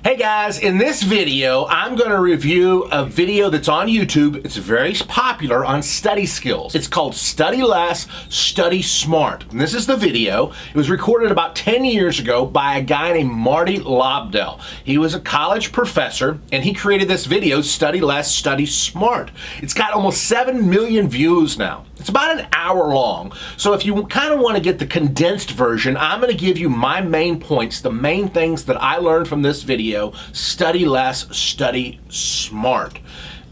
Hey guys, in this video, I'm going to review a video that's on YouTube. It's very popular on study skills. It's called Study Less, Study Smart. And this is the video. It was recorded about 10 years ago by a guy named Marty Lobdell. He was a college professor and he created this video, Study Less, Study Smart. It's got almost 7 million views now. It's about an hour long. So if you kind of want to get the condensed version, I'm going to give you my main points, the main things that I learned from this video. Study Less, Study Smart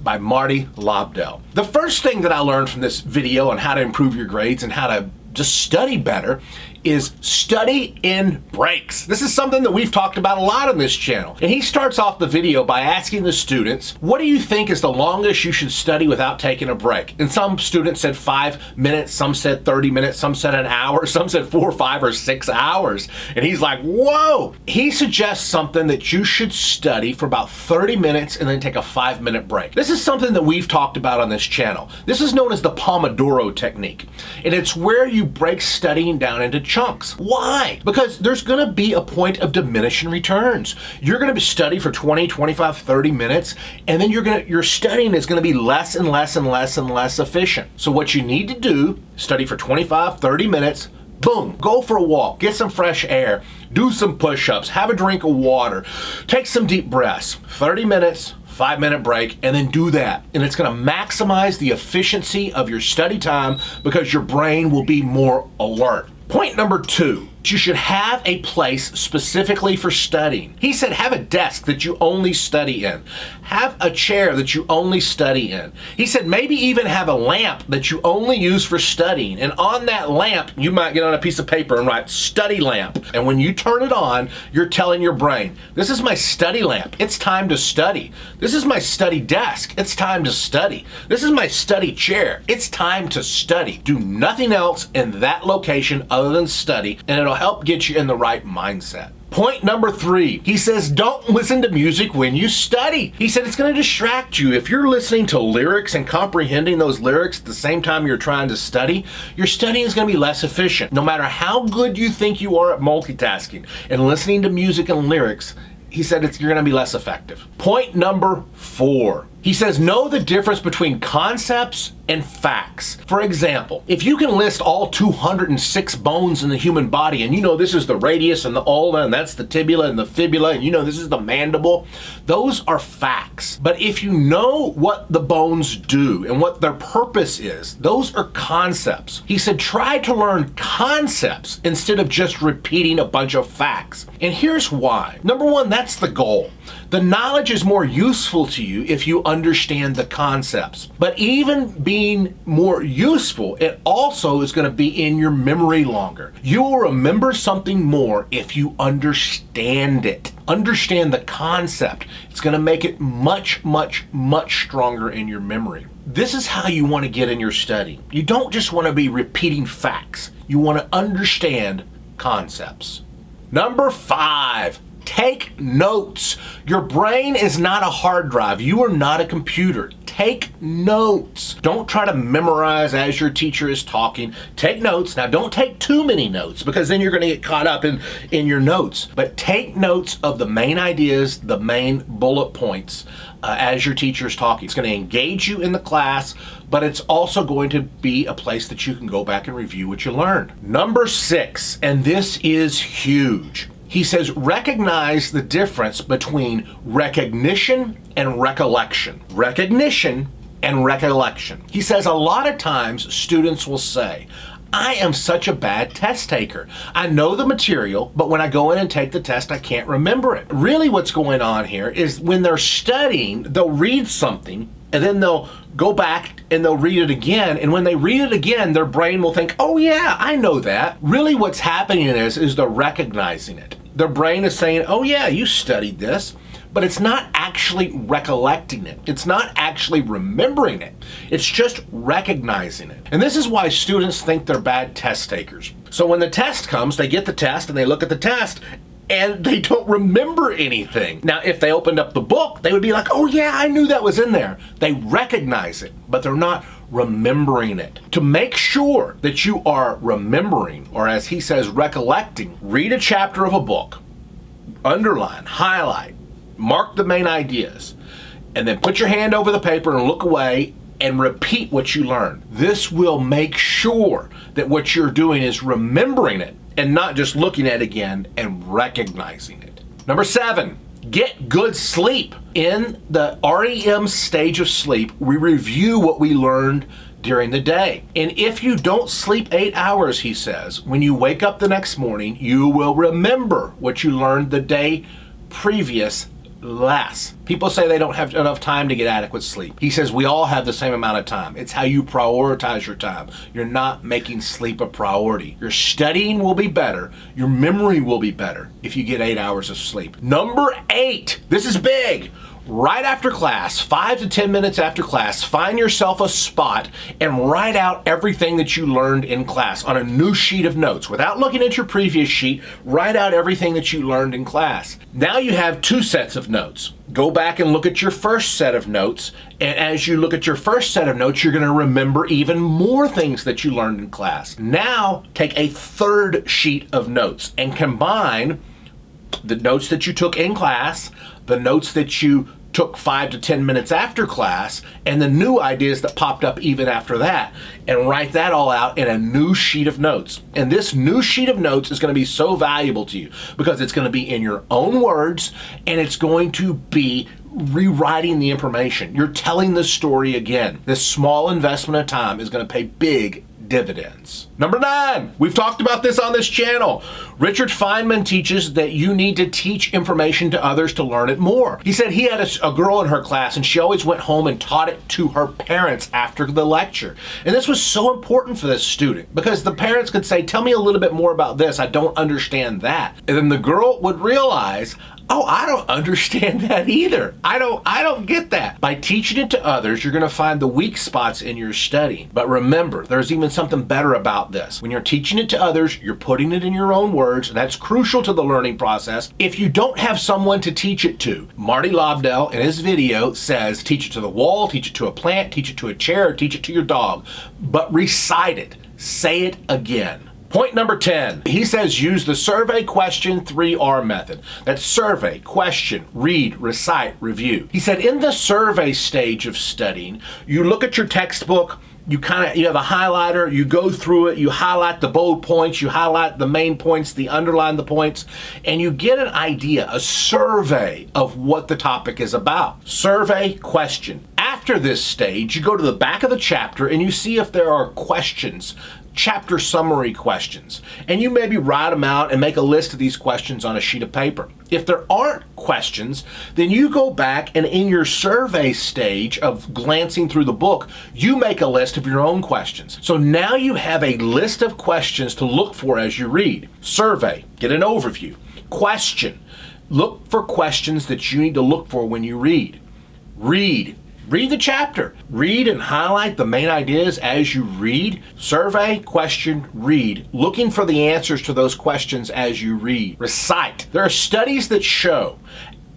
by Marty Lobdell. The first thing that I learned from this video on how to improve your grades and how to just study better is study in breaks. This is something that we've talked about a lot on this channel. And he starts off the video by asking the students, what do you think is the longest you should study without taking a break? And some students said 5 minutes, some said 30 minutes, some said an hour, some said 4, 5, or 6 hours. And he's like, whoa! He suggests something that you should study for about 30 minutes and then take a 5-minute break. This is something that we've talked about on this channel. This is known as the Pomodoro technique. And it's where you break studying down into chunks. Why? Because there's going to be a point of diminishing returns. You're going to study for 20, 25, 30 minutes, and then your studying is going to be less and less and less and less efficient. So what you need to do, study for 25, 30 minutes, boom, go for a walk, get some fresh air, do some push-ups, have a drink of water, take some deep breaths, 30 minutes, 5-minute break, and then do that. And it's going to maximize the efficiency of your study time because your brain will be more alert. Point number 2, you should have a place specifically for studying. He said have a desk that you only study in. Have a chair that you only study in. He said maybe even have a lamp that you only use for studying. And on that lamp, you might get on a piece of paper and write study lamp. And when you turn it on, you're telling your brain, this is my study lamp. It's time to study. This is my study desk. It's time to study. This is my study chair. It's time to study. Do nothing else in that location other than study, and it'll help get you in the right mindset. Point number 3, he says don't listen to music when you study. He said it's going to distract you. If you're listening to lyrics and comprehending those lyrics at the same time you're trying to study, your studying is going to be less efficient. No matter how good you think you are at multitasking and listening to music and lyrics, he said you're going to be less effective. Point number 4, he says know the difference between concepts and facts. For example, if you can list all 206 bones in the human body and you know this is the radius and the ulna and that's the tibia and the fibula and you know this is the mandible, those are facts. But if you know what the bones do and what their purpose is, those are concepts. He said try to learn concepts instead of just repeating a bunch of facts. And here's why. Number 1, that's the goal. The knowledge is more useful to you if you understand the concepts. But even being more useful, it also is going to be in your memory longer. You will remember something more if you understand it. Understand the concept. It's going to make it much, much, much stronger in your memory. This is how you want to get in your study. You don't just want to be repeating facts. You want to understand concepts. Number 5. Take notes. Your brain is not a hard drive. You are not a computer. Take notes. Don't try to memorize as your teacher is talking. Take notes. Now, don't take too many notes because then you're going to get caught up in your notes. But take notes of the main ideas, the main bullet points as your teacher is talking. It's going to engage you in the class, but it's also going to be a place that you can go back and review what you learned. Number 6, and this is huge. He says, recognize the difference between recognition and recollection. Recognition and recollection. He says a lot of times students will say, I am such a bad test taker. I know the material, but when I go in and take the test, I can't remember it. Really what's going on here is when they're studying, they'll read something and then they'll go back and they'll read it again. And when they read it again, their brain will think, oh yeah, I know that. Really what's happening is they're recognizing it. Their brain is saying, oh yeah, you studied this, but it's not actually recollecting it. It's not actually remembering it. It's just recognizing it. And this is why students think they're bad test takers. So when the test comes, they get the test and they look at the test and they don't remember anything. Now, if they opened up the book, they would be like, oh yeah, I knew that was in there. They recognize it, but they're not remembering it. To make sure that you are remembering, or as he says, recollecting, read a chapter of a book, underline, highlight, mark the main ideas, and then put your hand over the paper and look away and repeat what you learned. This will make sure that what you're doing is remembering it and not just looking at it again and recognizing it. Number 7, get good sleep. In the REM stage of sleep, we review what we learned during the day. And if you don't sleep 8 hours, he says, when you wake up the next morning, you will remember what you learned the day previous less. People say they don't have enough time to get adequate sleep. He says we all have the same amount of time. It's how you prioritize your time. You're not making sleep a priority. Your studying will be better. Your memory will be better if you get 8 hours of sleep. Number 8, this is big. Right after class, 5 to 10 minutes after class, find yourself a spot and write out everything that you learned in class on a new sheet of notes. Without looking at your previous sheet, write out everything that you learned in class. Now you have 2 sets of notes. Go back and look at your first set of notes, and as you look at your first set of notes, you're going to remember even more things that you learned in class. Now take a 3rd sheet of notes and combine the notes that you took in class, the notes that you took 5 to 10 minutes after class, and the new ideas that popped up even after that, and write that all out in a new sheet of notes. And this new sheet of notes is going to be so valuable to you because it's going to be in your own words, and it's going to be rewriting the information. You're telling the story again. This small investment of time is going to pay big dividends. Number 9, we've talked about this on this channel. Richard Feynman teaches that you need to teach information to others to learn it more. He said he had a girl in her class and she always went home and taught it to her parents after the lecture. And this was so important for this student because the parents could say, tell me a little bit more about this. I don't understand that. And then the girl would realize, oh, I don't understand that either. I don't get that. By teaching it to others, you're going to find the weak spots in your study. But remember, there's even something better about this. When you're teaching it to others, you're putting it in your own words. That's crucial to the learning process. If you don't have someone to teach it to, Marty Lobdell in his video says, teach it to the wall, teach it to a plant, teach it to a chair, teach it to your dog. But recite it. Say it again. Point number 10, he says use the survey, question, 3R method. That's survey, question, read, recite, review. He said in the survey stage of studying, you look at your textbook, you have a highlighter, you go through it, you highlight the bold points, you highlight the main points, underline the points, and you get an idea, a survey of what the topic is about. Survey, question. After this stage, you go to the back of the chapter and you see if there are questions, chapter summary questions, and you maybe write them out and make a list of these questions on a sheet of paper. If there aren't questions, then you go back and in your survey stage of glancing through the book, you make a list of your own questions. So now you have a list of questions to look for as you read. Survey, get an overview. Question, look for questions that you need to look for when you read. Read the chapter. Read and highlight the main ideas as you read. Survey, question, read. Looking for the answers to those questions as you read. Recite. There are studies that show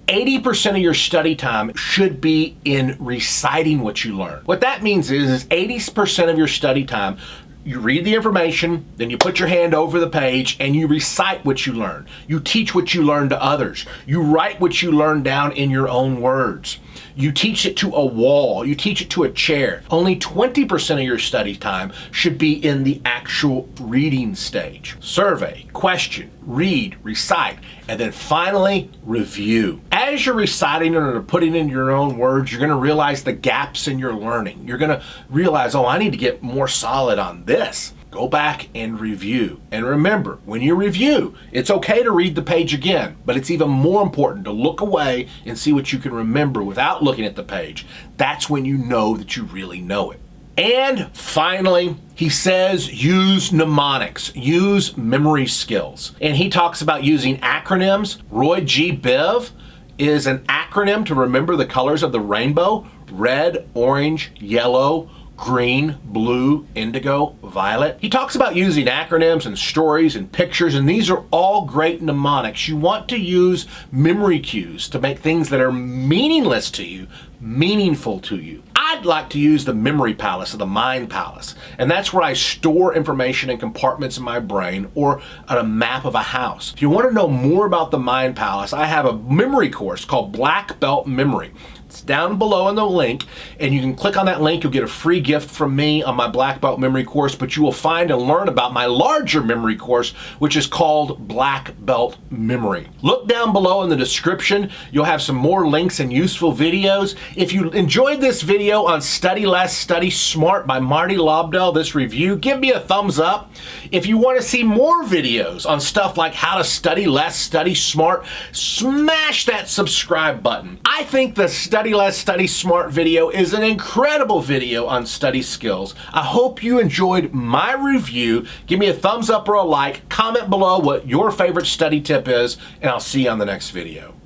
80% of your study time should be in reciting what you learn. What that means is 80% of your study time, you read the information, then you put your hand over the page and you recite what you learn. You teach what you learn to others. You write what you learn down in your own words. You teach it to a wall. You teach it to a chair. Only 20% of your study time should be in the actual reading stage. Survey, question, read, recite, and then finally review. As you're reciting it or putting it in your own words, you're going to realize the gaps in your learning. You're going to realize, oh, I need to get more solid on this. Go back and review. And remember, when you review, it's okay to read the page again, but it's even more important to look away and see what you can remember without looking at the page. That's when you know that you really know it. And finally, he says use mnemonics, use memory skills. And he talks about using acronyms. Roy G. Biv is an acronym to remember the colors of the rainbow: red, orange, yellow, green, blue, indigo, violet. He talks about using acronyms and stories and pictures, and these are all great mnemonics. You want to use memory cues to make things that are meaningless to you meaningful to you. I I'd like to use the memory palace or the mind palace, and that's where I store information in compartments in my brain or on a map of a house. If you want to know more about the mind palace, I have a memory course called Black Belt Memory. It's down below in the link, and you can click on that link. You'll get a free gift from me on my Black Belt Memory course, but you will find and learn about my larger memory course, which is called Black Belt Memory. Look down below in the description. You'll have some more links and useful videos. If you enjoyed this video on Study Less, Study Smart by Marty Lobdell, this review, give me a thumbs up. If you want to see more videos on stuff like how to study less, study smart, smash that subscribe button. I think the Study Less, Study Smart video is an incredible video on study skills. I hope you enjoyed my review. Give me a thumbs up or a like. Comment below what your favorite study tip is, and I'll see you on the next video.